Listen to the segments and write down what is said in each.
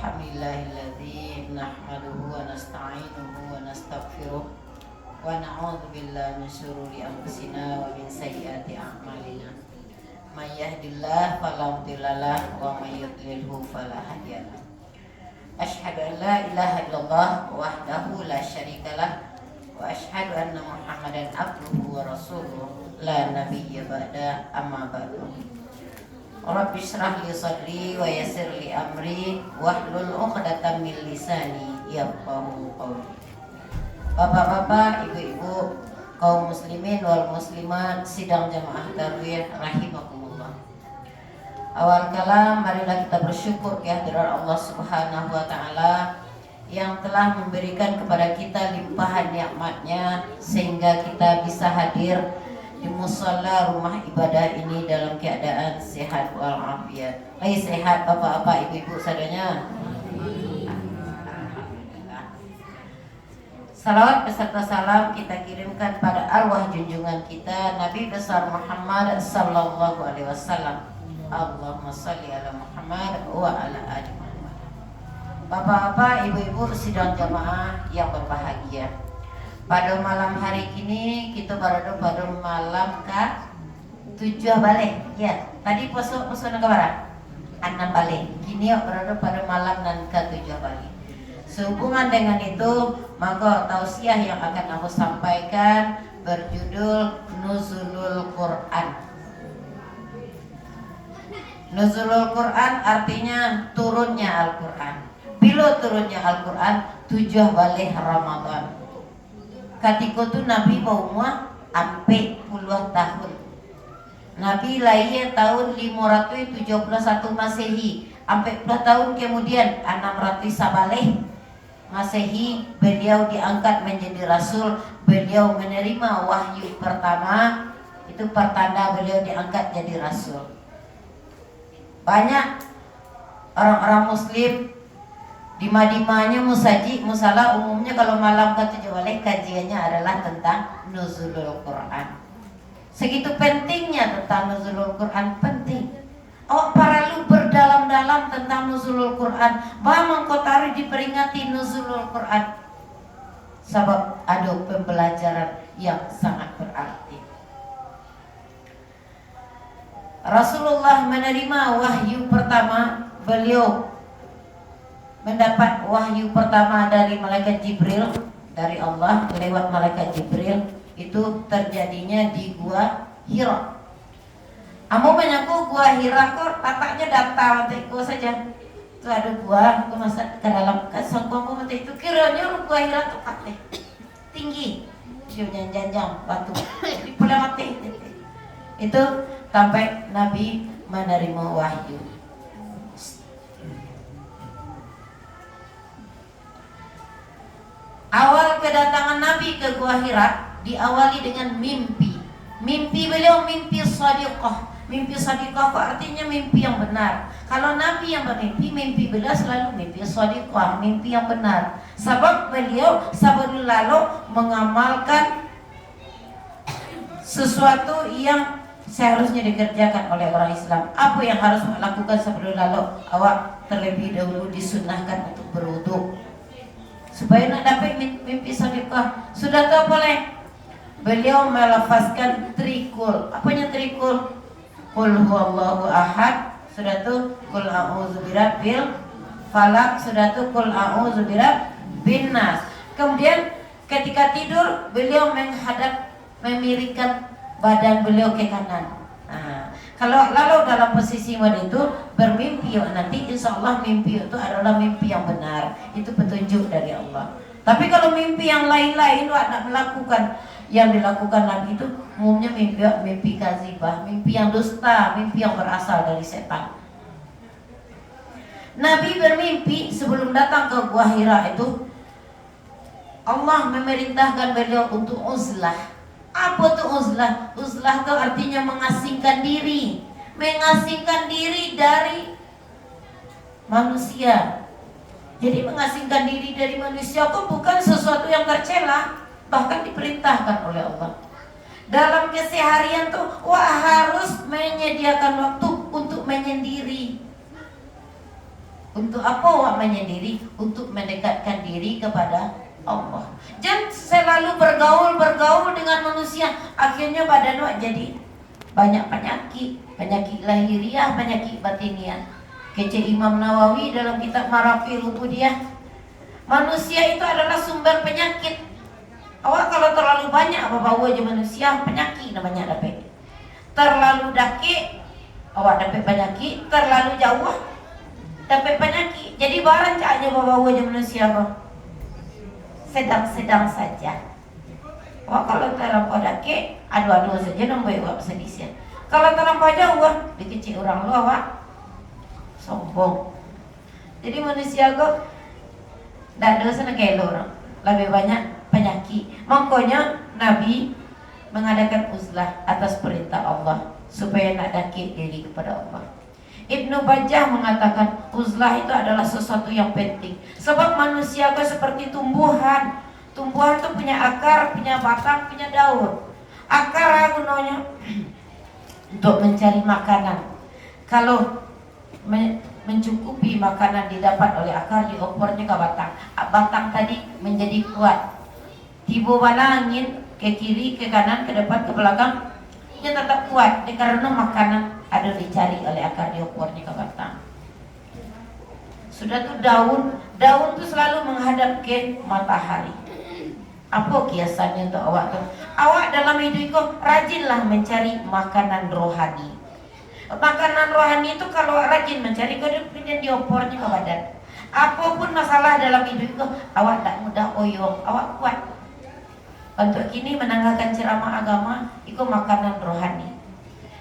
Alhamdulillahilladzi nahmaduhu wa nasta'inuhu wa nastaghfiruh wa na'udzu billahi min syururi anfusina wa min sayyiati a'malina. May yahdihillahu fala mudhillalah wa may yudlilhu fala hadiyalah. Asyhadu an la ilaha illallah wahdahu la syarikalah wa asyhadu anna Muhammadan abduhu wa rasuluh la nabiyya ba'da amma ba'du. Rabbi shrah li sadri wa yassir li amri wahlul 'uqdatam min lisani yafqahu qawli. Bapak-bapak, ibu-ibu, kaum muslimin wal muslimat sidang jamaah tarawih rahimakumullah. Awal kalam, marilah kita bersyukur kehadiran Allah Subhanahu wa taala yang telah memberikan kepada kita limpahan nikmat-Nya sehingga kita bisa hadir di musalla rumah ibadah ini dalam keadaan sehat walafiat. Lagi sehat bapak-bapak, ibu-ibu sadanya. Salawat beserta salam kita kirimkan pada arwah junjungan kita Nabi besar Muhammad sallallahu alaihi wasallam. Allahumma shalli ala Muhammad wa ala ali Muhammad. Bapak-bapak, ibu-ibu sidang jamaah yang berbahagia. Pada malam hari ini kita berada pada malam ke-7 balik. Ya, tadi poso negara 6 balik. Kini berada pada malam dan ke-7 balik. Sehubungan dengan itu, maka tausiah yang akan aku sampaikan berjudul Nuzulul Quran. Nuzulul Quran artinya turunnya Al-Quran. Bila turunnya Al-Quran 7 balik Ramadan. Ketika itu Nabi berumur sampai puluhan tahun. Nabi lahir tahun 571 Masehi. Sampai puluhan tahun kemudian 600 Sabaleh Masehi beliau diangkat menjadi Rasul. Beliau menerima wahyu pertama. Itu pertanda beliau diangkat jadi Rasul. Banyak orang-orang Muslim di Madinahnya musala umumnya kalau malam ke-7 balik kajiannya adalah tentang Nuzulul Quran. Segitu pentingnya tentang Nuzulul Quran, penting. Oh, perlu berdalam-dalam tentang Nuzulul Quran. Bahwa mengkotari diperingati Nuzulul Quran. Sebab ada pembelajaran yang sangat berarti. Rasulullah menerima wahyu pertama, beliau mendapat wahyu pertama dari malaikat Jibril, dari Allah lewat malaikat Jibril. Itu terjadinya di Gua Hira. Kamu menyaku Gua Hira kok tataknya data nantiku saja. Itu ada gua, aku masuk ke dalam kesangkong nanti itu kiranya Gua Hira tuh kate tinggi, janjang batu di pulau mati. Itu sampai Nabi menerima wahyu. Awal kedatangan Nabi ke Gua Hira diawali dengan mimpi. Mimpi beliau mimpi shadiqah. Mimpi shadiqah artinya mimpi yang benar. Kalau Nabi yang bermimpi, mimpi beliau selalu mimpi shadiqah, mimpi yang benar. Sebab beliau sebelum lalu mengamalkan sesuatu yang seharusnya dikerjakan oleh orang Islam. Apa yang harus melakukan sebelum lalu? Awak terlebih dahulu disunahkan untuk berwudu. Supaya nak dapat mimpi shadiqah. Sudah tahu boleh beliau melafazkan trikul. Apanya trikul? Qul huwallahu ahad. Sudah tu qul a'udzu birabbil falaq. Sudah tu qul a'udzu birabbin nas. Kemudian ketika tidur beliau memilihkan badan beliau ke kanan. Kalau lalu dalam posisi itu bermimpi, nanti insya Allah mimpi itu adalah mimpi yang benar. Itu petunjuk dari Allah. Tapi kalau mimpi yang lain-lain nak melakukan yang dilakukan Nabi itu umumnya mimpi kazibah, mimpi yang dusta, mimpi yang berasal dari setan. Nabi bermimpi sebelum datang ke Gua Hira itu Allah memerintahkan beliau untuk uzlah. Apa tuh uzlah? Uzlah itu artinya mengasingkan diri. Mengasingkan diri dari manusia. Jadi mengasingkan diri dari manusia itu bukan sesuatu yang tercela. Bahkan diperintahkan oleh Allah. Dalam keseharian tuh harus menyediakan waktu untuk menyendiri. Untuk apa awak menyendiri? Untuk mendekatkan diri kepada Allah. Jangan selalu bergaul dengan manusia. Akhirnya badan awak jadi banyak penyakit. Penyakit lahiriah, penyakit batiniah. Kece Imam Nawawi dalam kitab Maraqil Ubudiyah, manusia itu adalah sumber penyakit. Awak kalau terlalu banyak bawa aja manusia, penyakit namanya dapat. Terlalu dakik, awak dapat penyakit. Terlalu jauh, dapat penyakit. Jadi barang aja bawa aja manusia kok. Sedang-sedang saja. Awak kalau terlampau dakik, adu-adu saja nombor awak sedih. Kalau terlampau jauh, dikecil orang lu awak sombong. Jadi manusia kok tidak ada sana kayak orang, lebih banyak penyakit. Makanya Nabi mengadakan uzlah atas perintah Allah supaya nak dakik diri kepada Allah. Ibnu Bajjah mengatakan uzlah itu adalah sesuatu yang penting. Sebab manusia kan seperti tumbuhan. Tumbuhan itu punya akar, punya batang, punya daun. Akar gunanya untuk mencari makanan. Kalau mencukupi makanan didapat oleh akar, diopornya ke batang. Batang tadi menjadi kuat. Tiba angin ke kiri, ke kanan, ke depan, ke belakang, dia tetap kuat karena makanan ada dicari oleh akar, diopornya ke batang. Sudah tuh daun tuh selalu menghadap ke matahari. Apa kiasannya untuk awak tuh? Awak dalam hidup itu rajinlah mencari makanan rohani. Makanan rohani itu kalau rajin mencari, kemudian diopornya ke badan. Apapun masalah dalam hidup itu, awak tak mudah oyong, awak kuat. Untuk kini menanggalkan ceramah agama, itu makanan rohani.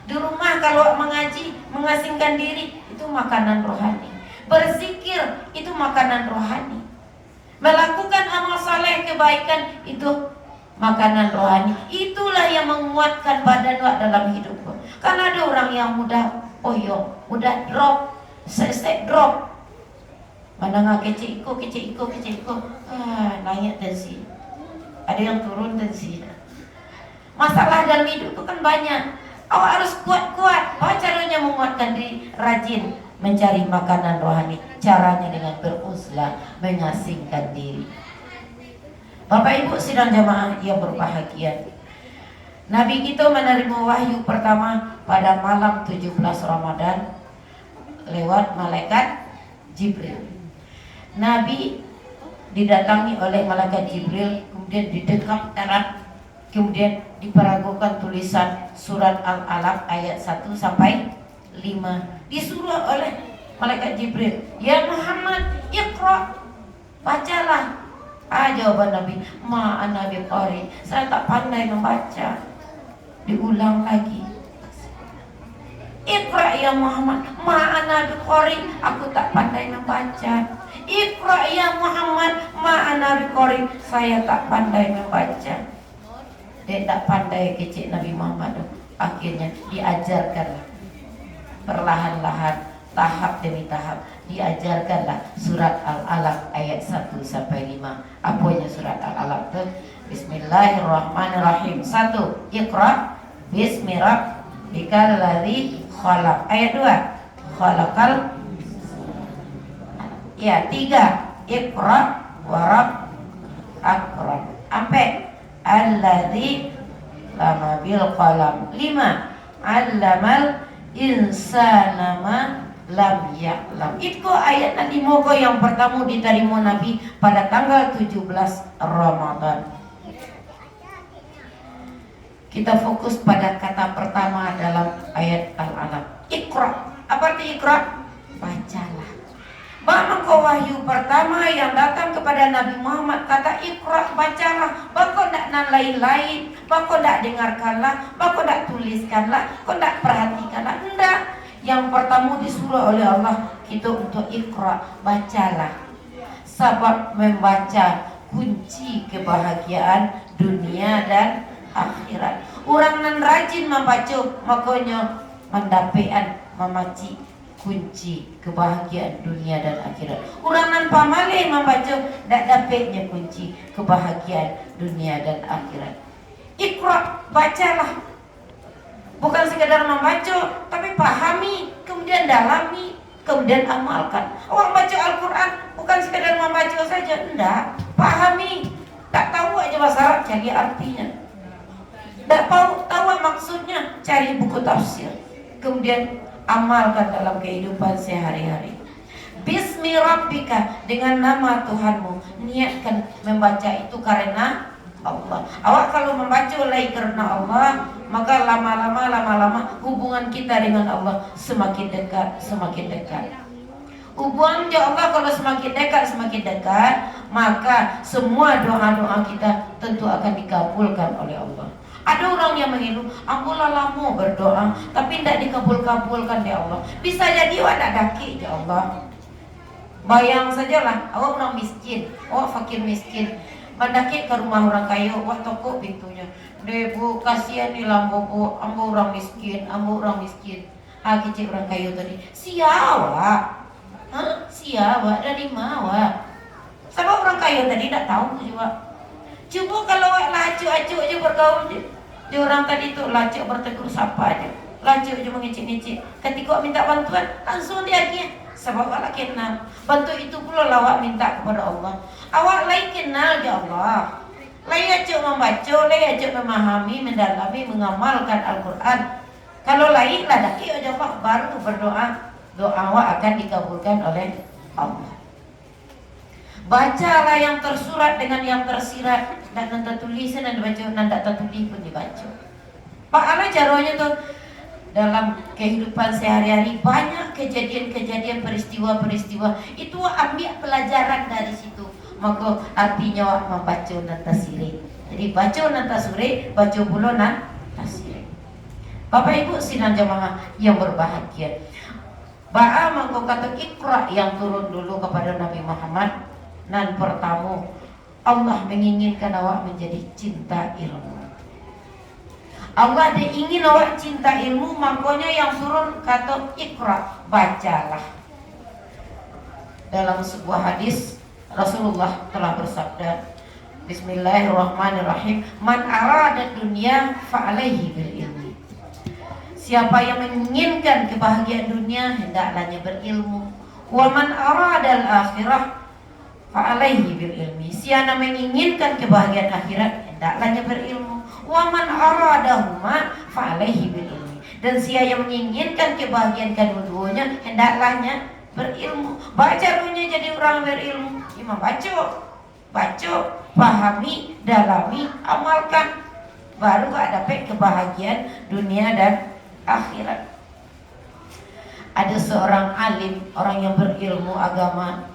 Di rumah kalau mengaji, mengasingkan diri, itu makanan rohani. Berzikir, itu makanan rohani. Melakukan amal saleh kebaikan, itu makanan rohani. Itulah yang menguatkan badan awak dalam hidup. Karena ada orang yang mudah oyong, mudah drop, sesek drop. Mana nggak kecil iko, naik tensi. Ada yang turun tensi. Masalah dalam hidup itu kan banyak. Awak harus kuat-kuat. Apa caranya menguatkan diri? Rajin mencari makanan rohani. Caranya dengan beruzlah, mengasingkan diri. Bapak Ibu sidang jamaah yang berbahagia, Nabi kita menerima wahyu pertama pada malam 17 Ramadan lewat malaikat Jibril. Nabi didatangi oleh malaikat Jibril, kemudian didekap erat, kemudian diperagukan tulisan surat Al-Alaq ayat 1 sampai 5. Disuruh oleh malaikat Jibril, "Ya Muhammad, Iqra." Bacalah. Jawaban Nabi, "Ma ana biqari." Saya tak pandai membaca. Diulang lagi. "Iqra ya Muhammad." "Ma ana biqari." Aku tak pandai membaca. "Iqra ya Muhammad." "Ma ana biqari." Saya tak pandai membaca. Dia tak pandai kecil Nabi Muhammad. Akhirnya diajarkan perlahan-lahan, tahap demi tahap, diajarkanlah surat Al-Alaq ayat 1 sampai 5. Apanya surat Al-Alaq itu? Bismillahirrahmanirrahim. 1. Iqra bismi rabbikal ladzi khalaq. Ayat 2. Khalaqal. Ya, 3. Iqra wa akram. Sampai alladzi lama bil qalam. 5. Allamal insana ma lam ya'lam. Itu ayat Nabi Moga yang pertama diterima Nabi pada tanggal 17 Ramadan. Kita fokus pada kata pertama dalam ayat Al-Alaq. Iqra. Apa arti Iqra? Bacalah. Maka wahyu pertama yang datang kepada Nabi Muhammad kata Iqra, bacalah. Bako tidak nan lain-lain, bako tidak dengarkanlah, bako tidak tuliskanlah, bako tidak perhatikanlah. Tidak. Yang pertama disuruh oleh Allah kita untuk Iqra, bacalah. Sebab membaca kunci kebahagiaan dunia dan akhirat. Orang yang rajin membaca, makanya mendapatkan memaci kunci kebahagiaan dunia dan akhirat. Orang yang pamalih membaca, tak dapatnya kunci kebahagiaan dunia dan akhirat. Iqra, bacalah. Bukan sekadar membaca, tapi pahami, kemudian dalami, kemudian amalkan. Awak baca Al-Quran bukan sekedar membaca saja, enggak, pahami. Tak tahu aja bahasa Arab, cari artinya. Tak tahu maksudnya, cari buku tafsir. Kemudian amalkan dalam kehidupan sehari-hari. Bismi Rabbika, dengan nama Tuhanmu. Niatkan membaca itu karena Allah. Awak kalau membaca oleh karena Allah, maka lama-lama hubungan kita dengan Allah semakin dekat, semakin dekat. Hubungan dengan Allah kalau semakin dekat, maka semua doa-doa kita tentu akan dikabulkan oleh Allah. Ada orang yang mengeluh, aku lama berdoa tapi tidak dikabul-kabulkan ya Allah. Bisa jadi awak tak daki ya Allah. Bayang sajalah, awak orang miskin, awak fakir miskin, mendaki ke rumah orang kaya, awak tokok pintunya. Debu kasihan di lambo bu, ambo orang miskin. Kecil orang kaya tadi. Siapa? Siapa? Dari mana? Sama orang kaya tadi tak tahu juga. Coba kalau awak lacuk aja bergaul di orang tadi tu lacuk bertegur sapa aja. Lacuk aja mengecik-ngecik. Ketika awak minta bantuan, langsung dia akhir. Sebab awak kenal. Bantu itu pula awak minta kepada Allah. Awak lain kenal ya Allah. Lain aja membaca, lain aja memahami, mendalami, mengamalkan Al-Quran. Kalau lain lah daki aja Allah baru berdoa. Doa awak akan dikabulkan oleh Allah. Bacalah yang tersurat dengan yang tersirat. Dan nanda tulisan dan dibaca, nanda tertulis pun dibaca. Pak Allah caranya tuh dalam kehidupan sehari-hari banyak kejadian-kejadian, peristiwa-peristiwa itu ambil pelajaran dari situ. Maka artinya membaca nanta sirih. Jadi baca nanta sirih, baca pula nanta sirih. Bapak Ibu sidang jamaah yang berbahagia. Ba'a mangko kata Iqra yang turun dulu kepada Nabi Muhammad. Dan pertama Allah menginginkan awak menjadi cinta ilmu. Allah dia ingin awak cinta ilmu, makanya yang turun kata Iqra, bacalah. Dalam sebuah hadis Rasulullah telah bersabda, Bismillahirrahmanirrahim, man arada dunya fa'alaihi bil ilmi. Siapa yang menginginkan kebahagiaan dunia, hendaklah berilmu. Wa man arada al-akhirah fa'alaihi bil ilmi. Siapa menginginkan kebahagiaan akhirat, hendaklah berilmu. Wa man aradahuma fa'alaihi bil ilmi. Dan siapa yang menginginkan kebahagiaan kedua-duanya, hendaklah berilmu. Baca runya jadi orang berilmu. Imam baca, pahami, dalami, amalkan. Baru ada kebahagiaan dunia dan akhirat. Ada seorang alim, orang yang berilmu agama,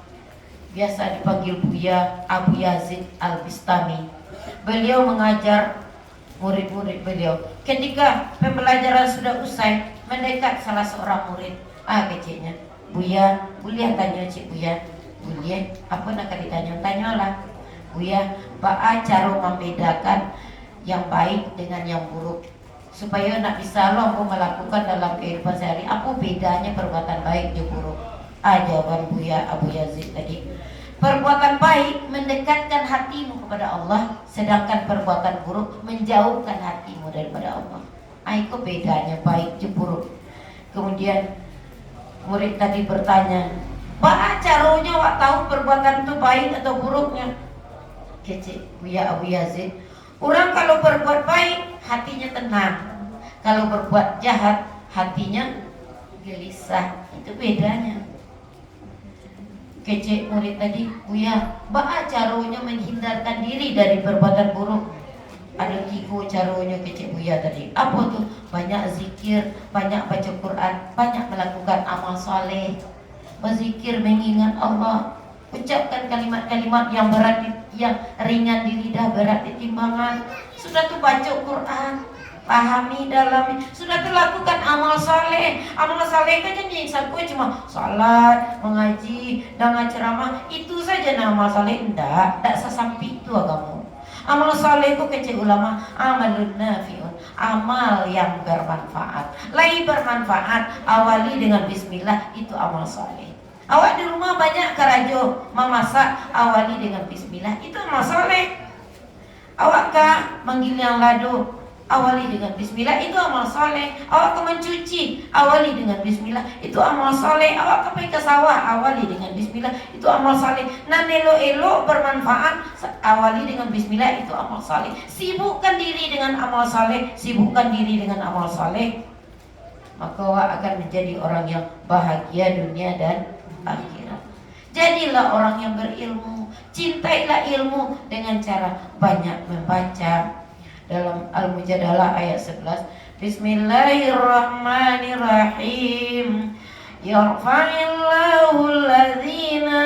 biasa dipanggil Buya, Abu Yazid Al-Bistami. Beliau mengajar murid-murid beliau. Ketika pembelajaran sudah usai, mendekat salah seorang murid. Kecilnya, Buya, boleh tanya Cik Buya? Boleh, apa nak ditanya? Tanyalah. Buya, ba'a cara membedakan yang baik dengan yang buruk, supaya nak bisa lo melakukan dalam kehidupan sehari. Apa bedanya perbuatan baik dan buruk? Jawaban Buya Abu Yazid tadi, perbuatan baik mendekatkan hatimu kepada Allah, sedangkan perbuatan buruk menjauhkan hatimu daripada Allah. Itu bedanya baik dan buruk. Kemudian murid tadi bertanya, Pak caranya wak tahu perbuatan itu baik atau buruknya? Kecil Buya Abu Yazid, orang kalau berbuat baik hatinya tenang, kalau berbuat jahat hatinya gelisah. Itu bedanya. Kecil murid tadi, Buya, bagaimana caranya menghindarkan diri dari perbuatan buruk? Ada 3 caranya kecil Buya tadi. Apa tuh? Banyak zikir, banyak baca Quran, banyak melakukan amal saleh, berzikir, mengingat Allah, ucapkan kalimat-kalimat yang berat, yang ringan di lidah, berat di timbangan. Sudah tuh baca Quran, pahami, dalami, sudah tuh lakukan amal saleh. Amal saleh kan jadi sapu cuma salat, mengaji, dan ceramah, itu saja nama amal saleh. Enggak sesampai itu agama. Amal saleh itu kecil ulama, amalun nafi'un, amal yang bermanfaat. Lain bermanfaat, awali dengan bismillah, itu amal saleh. Awak di rumah banyak kerajo memasak, awali dengan bismillah, itu amal saleh. Awak kah manggil yang lado, awali dengan bismillah, itu amal soleh. Awak ke mencuci, awali dengan bismillah, itu amal soleh. Awak ke pergi ke sawah, awali dengan bismillah, itu amal soleh. Nan elo-elo bermanfaat, awali dengan bismillah, itu amal soleh. Sibukkan diri dengan amal soleh, sibukkan diri dengan amal soleh, maka awak akan menjadi orang yang bahagia dunia dan akhirat. Jadilah orang yang berilmu, cintailah ilmu dengan cara banyak membaca. Dalam Al-Mujadalah ayat 11, Bismillahirrahmanirrahim. Yarfa'illahu alladhina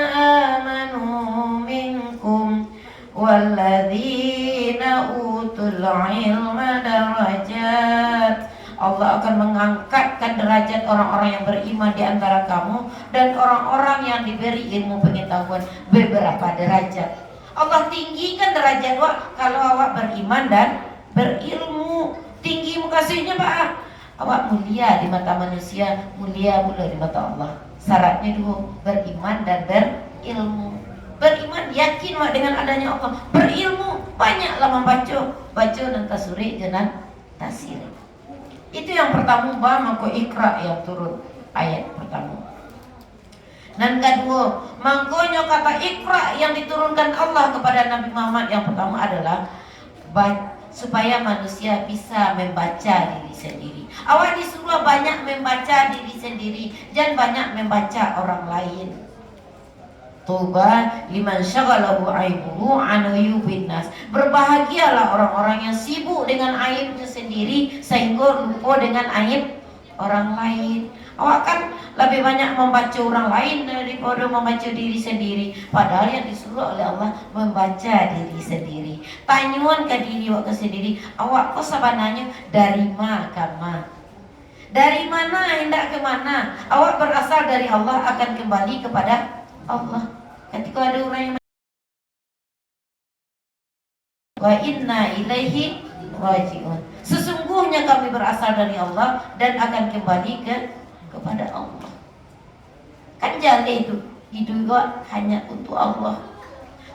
amanu minkum walladhina utul ilma darajat. Allah akan mengangkatkan derajat orang-orang yang beriman di antara kamu dan orang-orang yang diberi ilmu pengetahuan beberapa derajat. Allah tinggikan derajat awak kalau awak beriman dan berilmu. Tinggi mukasihnya Pak, awak mulia di mata manusia, mulia pula di mata Allah. Syaratnya dua, beriman dan berilmu. Beriman yakin awak dengan adanya Allah, berilmu banyaklah membaca, baca dan tasuri jangan tasiri. Itu yang pertama, maka Iqra yang turun ayat pertama. Dan kedua, makanya kata Iqra yang diturunkan Allah kepada Nabi Muhammad yang pertama adalah supaya manusia bisa membaca diri sendiri. Awak disuruh banyak membaca diri sendiri, jangan banyak membaca orang lain. Tuba liman syaghalahu aibuhu an uyubin nas. Berbahagialah orang-orang yang sibuk dengan aibnya sendiri sehingga lupa dengan aib orang lain. Awak kan lebih banyak membaca orang lain daripada membaca diri sendiri. Padahal yang disuruh oleh Allah membaca diri sendiri. Tanyuan ke diri awak sendiri, awak kok sebenarnya dari mana? Dari mana hendak ke mana? Awak berasal dari Allah, akan kembali kepada Allah. Ketika ada orang yang wa inna ilaihi raji'un, sesungguhnya kami berasal dari Allah dan akan kembali kepada Allah. Kan jale itu hidup hanya untuk Allah.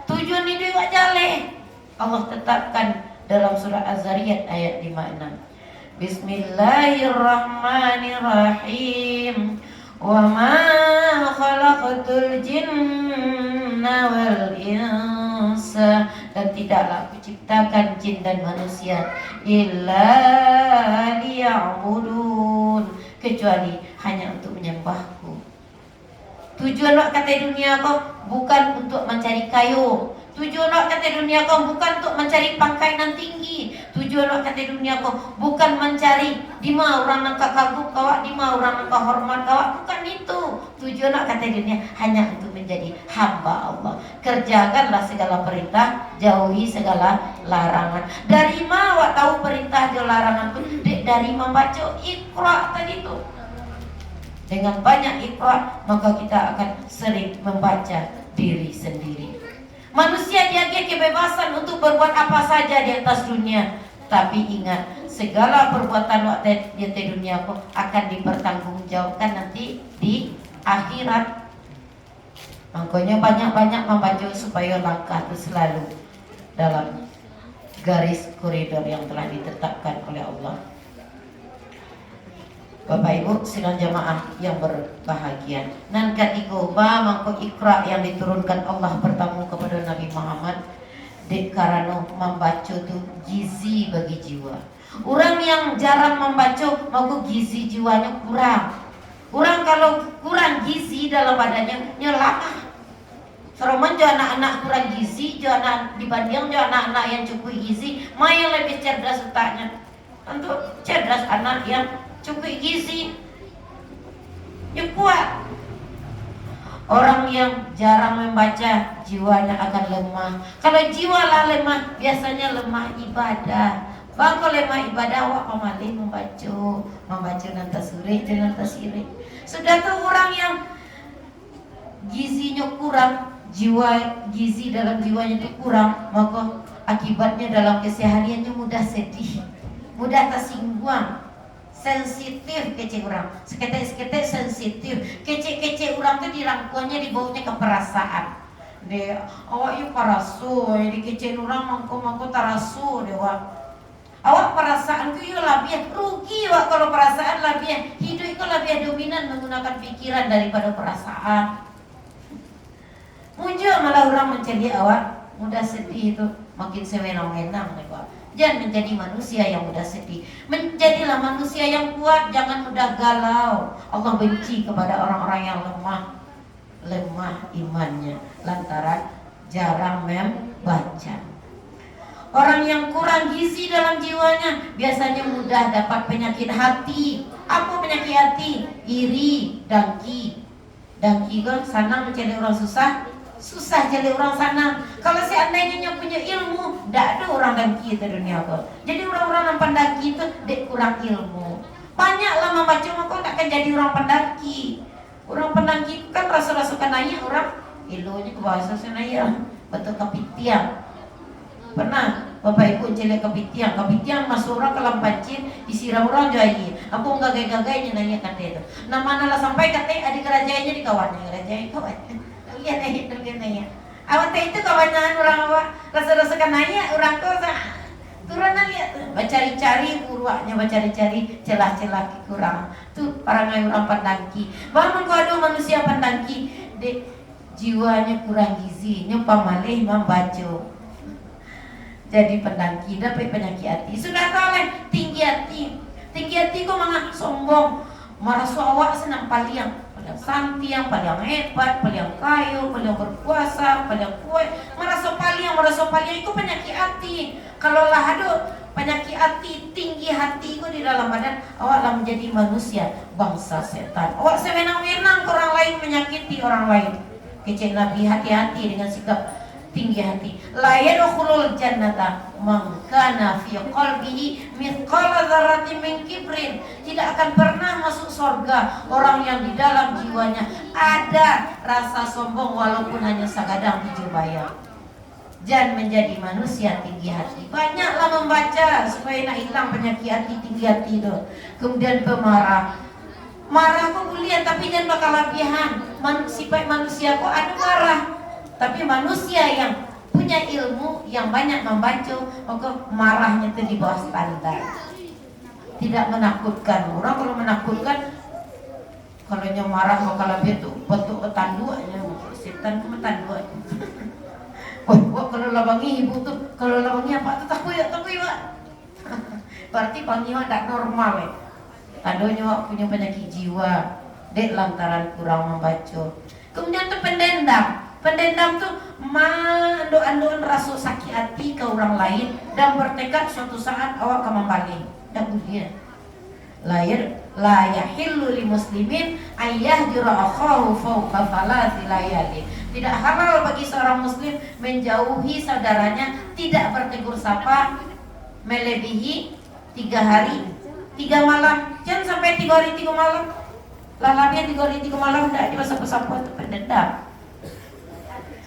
Tujuan hidup jale Allah tetapkan dalam surah Az-Zariyat ayat 56. Bismillahirrahmanirrahim. Wa ma khalaqtul jinna wal insa, dan tidaklah aku ciptakan jin dan manusia illa liya'budun, kecuali hanya untuk menyembahku. Tujuan nak kata dunia kau bukan untuk mencari kayu. Tujuan nak kata dunia kau bukan untuk mencari pangkaian tinggi. Tujuan nak kata dunia kau bukan mencari di mana orang nak kagum kau, di mana orang nak hormat kau, bukan itu. Tujuan nak kata dunia hanya untuk menjadi hamba Allah. Kerjakanlah segala perintah, jauhi segala larangan. Dari mana awak tahu perintah dan larangan pun? Dari membaca Iqra tadi itu. Dengan banyak Iqra maka kita akan sering membaca diri sendiri. Manusia diagih kebebasan untuk berbuat apa saja di atas dunia, tapi ingat segala perbuatan waktu di dunia akan dipertanggungjawabkan nanti di akhirat. Makanya banyak-banyak membaca supaya langkah itu selalu dalam garis koridor yang telah ditetapkan oleh Allah. Bapak Ibu sidang jamaah yang berbahagia. Nan ketiga, mangko Iqra yang diturunkan Allah pertama kepada Nabi Muhammad karena membaca itu gizi bagi jiwa. Orang yang jarang membaca maka gizi jiwanya kurang. Orang kalau kurang gizi dalam badannya lemah. Seroman jo anak-anak kurang gizi, jo anak dibanding jo anak-anak yang cukup gizi, mana yang lebih cerdas otaknya? Tentu cerdas anak yang cukup gizi, ya kuat. Orang yang jarang membaca jiwanya akan lemah. Kalau jiwa lah lemah, biasanya lemah ibadah. Bang kalau lemah ibadah, awak pamalih membaca nanti suri dan nanti siri. Sudah tuh orang yang gizinya kurang, jiwa gizi dalam jiwanya itu kurang, maka akibatnya dalam kesehariannya mudah sedih, mudah tersinggung. Sensitif kece orang, seketek sensitif, kece orang tuh dirangkuannya dibawanya ke perasaan. Dia awak yuk parasu, di kece orang mangko tarasu dewa. Awak perasaan itu lebih rugi awak kalau perasaan lebih hidup itu lebih dominan menggunakan pikiran daripada perasaan. Muncul malah orang mencari awak mudah sedih itu makin sewenang-wenang nih Pak. Jangan menjadi manusia yang mudah sedih. Menjadilah manusia yang kuat, jangan mudah galau. Allah benci kepada orang-orang yang lemah imannya lantaran jarang membaca. Orang yang kurang gizi dalam jiwanya biasanya mudah dapat penyakit hati. Apa penyakit hati? Iri, dengki. Dengki kan senang mencari orang susah, susah cari orang senang. Kalau seandainya punya ilmu, tidak ada orang dengki di dunia kau. Jadi orang-orang yang pendaki itu dek kurang ilmu. Banyaklah membaca maka tak akan jadi orang pendaki. Orang pendaki kan rasa-rasa kanaya orang ilunya ke bahasa senaya betul kepitian. Pernah Bapak Ibu jelek kepitian masuk orang ke lampancin disiram orang jahit. Aku enggak gagai-gagainya nanya kata itu. Nah manalah sampai kata adik kerajaannya di kawannya kawannya. Lihat nanya. Awak itu kawannya orang awak rasa-rasa kanaya orang tuh turunan lihat bacari-cari buruaknya bacari-cari celah-celah kurang tuh orang pendaki. Bahkan kau ada manusia pendaki dek jiwanya kurang gizi nyumpah malih membaca. Jadi pendaki dapat penyakit hati. Sudah tahu tinggi hati kok malah sombong. Merasa awak senang paling santi yang paling hebat, paling kaya, paling berkuasa, paling kuat. Merasa paling itu penyakit hati. Kalau lah ada penyakit hati, tinggi hati itu di dalam badan, awaklah menjadi manusia bangsa setan. Awak sewenang-wenang ke orang lain menyakiti orang lain. Kecil Nabi hati-hati dengan sikap tinggi hati. La yadkhulul jannata man kana fi qalbihi mithqala dzarratin min kibrin. Tidak akan pernah masuk surga orang yang di dalam jiwanya ada rasa sombong walaupun hanya segadang biji bayam. Jangan menjadi manusia tinggi hati. Banyaklah membaca supaya nak hilang penyakit hati tinggi hati itu. Kemudian pemarah. Marah kok boleh tapi jangan bakal lebihan. Sifat manusia kok ada marah. Tapi manusia yang punya ilmu, yang banyak membaca, maka marahnya itu di bawah standar. Tidak menakutkan. Orang kalau menakutkan, kalau yang marah maka lebih itu bentuk tanduanya, setan itu tandua. Oh, kalau labangi ibu tuh, kalau labangi apa tuh takut ya. Berarti panggilnya tidak normal ya. Tandunya punya penyakit jiwa, dek lantaran kurang membaca. Kemudian tuh Pendendam tuh mandoan rasa sakit hati ke orang lain dan bertekad suatu saat awak akan membaling. Dan kemudian la yahillu li muslimin ayyahjura akhahu fawqa thalathi layali. Tidak halal bagi seorang muslim menjauhi saudaranya, tidak bertegur sapa melebihi 3 hari 3 malam. Jangan sampai 3 hari 3 malam. Lalapnya 3 hari 3 malam tidak dipasap-pasap itu pendendam.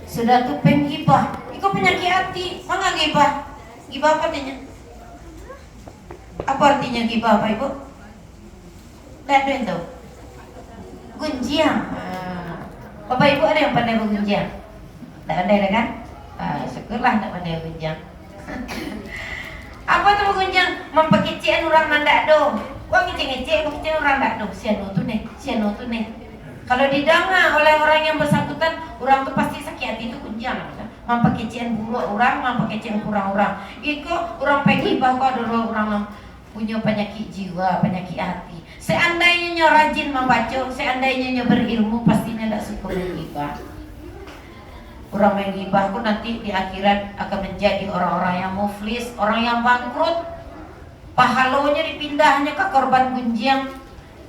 Sudah tuh penggibah, itu penyakit hati. Mana gibah? Gibah apa artinya? Apa artinya gibah, Pak Ibu? Tidak ada yang tahu. Gunjiang. Bapak Ibu ada yang pandai bergunjiang? Tidak ada kan? Syukurlah tidak pandai bergunjiang. Apa tuh bergunjiang? Mempekician orang nanda do. Wah ngecek-ngecek, kecil orang nanda do. Siano tuh nih. Kalau didengar oleh orang yang bersangkutan, orang tuh pasti sakit hati itu kunjang. Mampakecian buruk orang, mampakecian kurang orang. Itu orang pergi bahwa ada orang punya penyakit jiwa, penyakit hati. Seandainya rajin membaca, seandainya berilmu, pastinya tidak suka menggibah. Orang menggibah pun nanti di akhirat akan menjadi orang-orang yang muflis, orang yang bangkrut. Pahalanya dipindahnya ke korban gunjang.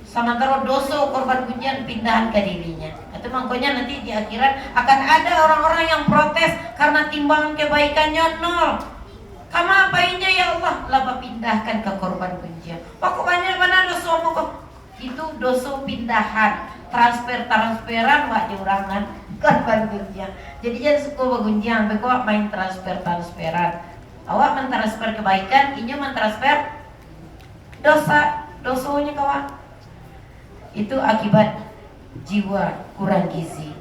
Sementara dosa korban gunjang pindahan ke dirinya. Itu makanya nanti di akhirat akan ada orang-orang yang protes karena timbangan kebaikannya 0. Kamu apainnya ya Allah? Lapa pindahkan ke korban gunjang. Kok banyak mana dosa kok? Itu dosa pindahan, transferan wak diurangan korban gunjang. Jadi jangan suka bergunjang, bekok main transferan. Awak mentransfer kebaikan, ini mentransfer dosanya kawan. Itu akibat jiwa kurang gizi.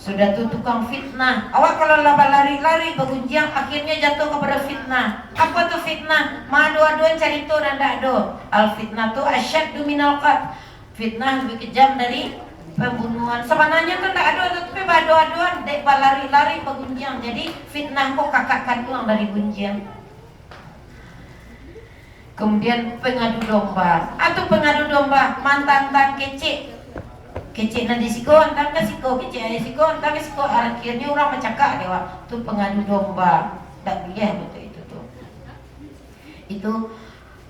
Sudah tuh tukang fitnah. Awak kalau lari-lari bergunjang akhirnya jatuh kepada fitnah. Apa tuh fitnah? Madu-aduan cari tuh dan tak do. Al fitnah tuh asyaddu minal qat. Fitnah lebih kejam dari pembunuhan. Sebenarnya tuh tak ada tapi adu-aduan dek lari-lari bergunjang. Jadi fitnah kok kakak kandung dari gunjang. Kemudian pengadu domba. Atau pengadu domba mantan kecik. Kecik nanti siko, antang ke siko, kecik ada siko, antang ke siko. Akhirnya orang mencakap dewa. Itu pengadu domba. Tak boleh betul itu tuh. Itu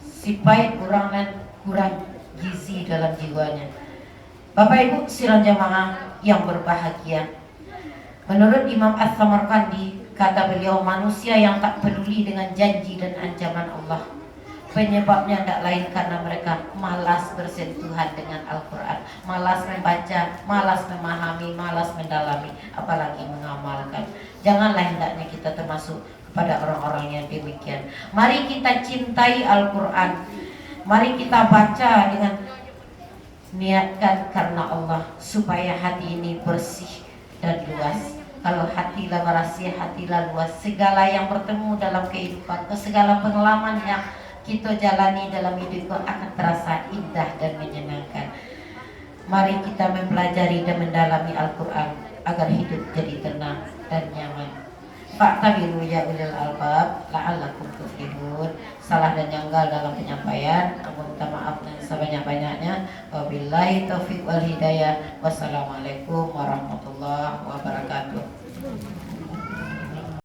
sifat kurang dan kurang gizi dalam jiwanya. Bapak Ibu sidang jamaah yang berbahagia. Menurut Imam As-Samarkandi, kata beliau, manusia yang tak peduli dengan janji dan ancaman Allah, penyebabnya tidak lain karena mereka malas bersentuhan dengan Al-Quran, malas membaca, malas memahami, malas mendalami, apalagi mengamalkan. Janganlah hendaknya kita termasuk kepada orang-orang yang demikian. Mari kita cintai Al-Quran, mari kita baca dengan niatkan karena Allah, supaya hati ini bersih dan luas. Kalau hatilah bersih, hatilah luas. Segala yang bertemu dalam kehidupan, segala pengalaman yang kita jalani dalam hidup akan terasa indah dan menyenangkan. Mari kita mempelajari dan mendalami Al-Quran agar hidup jadi tenang dan nyaman. Fa'tabiru ya ulil albab la'allakum tuflihun. Salah dan janggal dalam penyampaian, aku minta maaf dan sebanyak-banyaknya. Wabillahi taufiq wal hidayah. Wassalamualaikum warahmatullahi wabarakatuh.